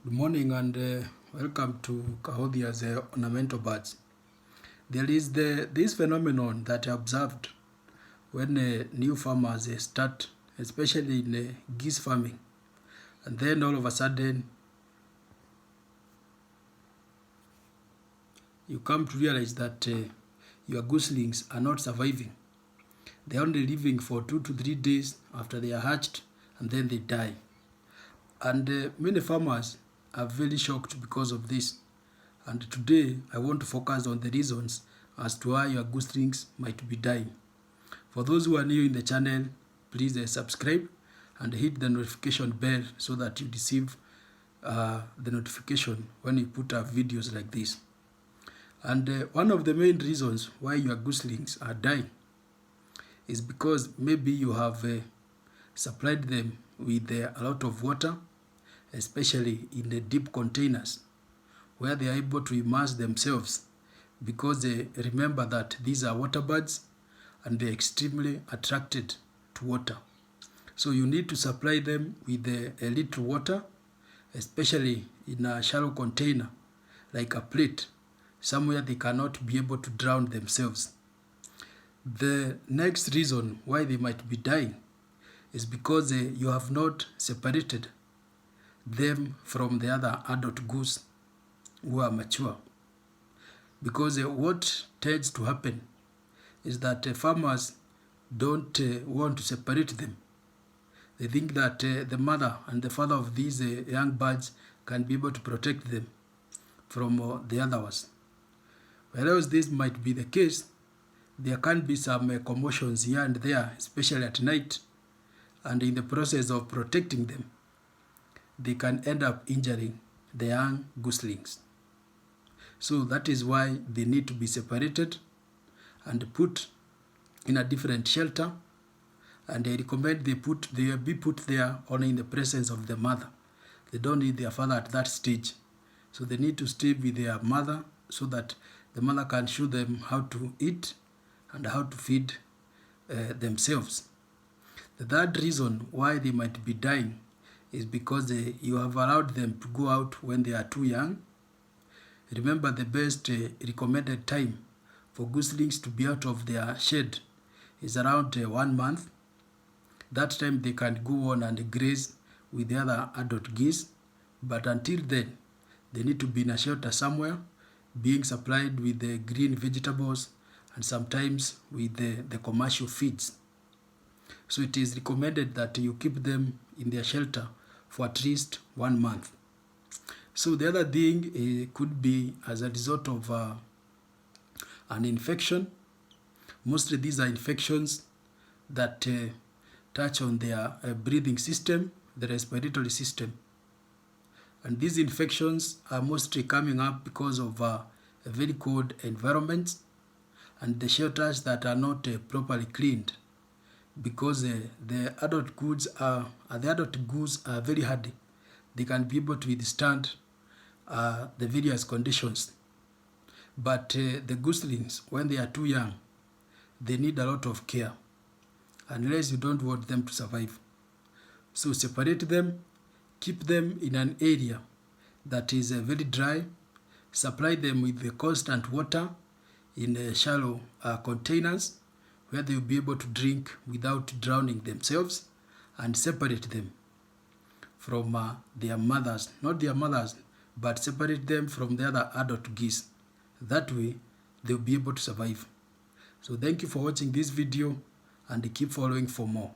Good morning and welcome to Kahodhia's ornamental birds. There is this phenomenon that I observed when new farmers start, especially in geese farming, and then all of a sudden you come to realize that your goslings are not surviving. They're only living for 2 to 3 days after they are hatched, and then they die. And many farmers are very shocked because of this. And today I want to focus on the reasons as to why your goslings might be dying. For those who are new in the channel, please subscribe and hit the notification bell so that you receive the notification when we put up videos like this. And one of the main reasons why your goslings are dying is because maybe you have supplied them with a lot of water, especially in the deep containers where they are able to immerse themselves, because they remember that these are water birds and they're extremely attracted to water. So you need to supply them with a little water, especially in a shallow container like a plate, somewhere they cannot be able to drown themselves. The next reason why they might be dying is because you have not separated them from the other adult goose who are mature. Because what tends to happen is that farmers don't want to separate them. They think that the mother and the father of these young birds can be able to protect them from the other ones. Whereas this might be the case, there can be some commotions here and there, especially at night, and in the process of protecting them, they can end up injuring the young goslings. So that is why they need to be separated and put in a different shelter. And I recommend they be put there only in the presence of the mother. They don't need their father at that stage. So they need to stay with their mother so that the mother can show them how to eat and how to feed themselves. The third reason why they might be dying is because you have allowed them to go out when they are too young. Remember, the best recommended time for goslings to be out of their shed is around 1 month. That time they can go on and graze with the other adult geese, but until then they need to be in a shelter somewhere, being supplied with the green vegetables and sometimes with the commercial feeds. So it is recommended that you keep them in their shelter for at least 1 month. So the other thing could be as a result of an infection. Mostly these are infections that touch on their breathing system, the respiratory system. And these infections are mostly coming up because of a very cold environment and the shelters that are not properly cleaned, because the adult goose are very hardy. They can be able to withstand the various conditions. But the goslings, when they are too young, they need a lot of care, unless you don't want them to survive. So separate them, keep them in an area that is very dry, supply them with the constant water in shallow containers where they will be able to drink without drowning themselves, and separate them from their mothers, not their mothers, but separate them from the other adult geese. That way, they'll be able to survive. So thank you for watching this video and keep following for more.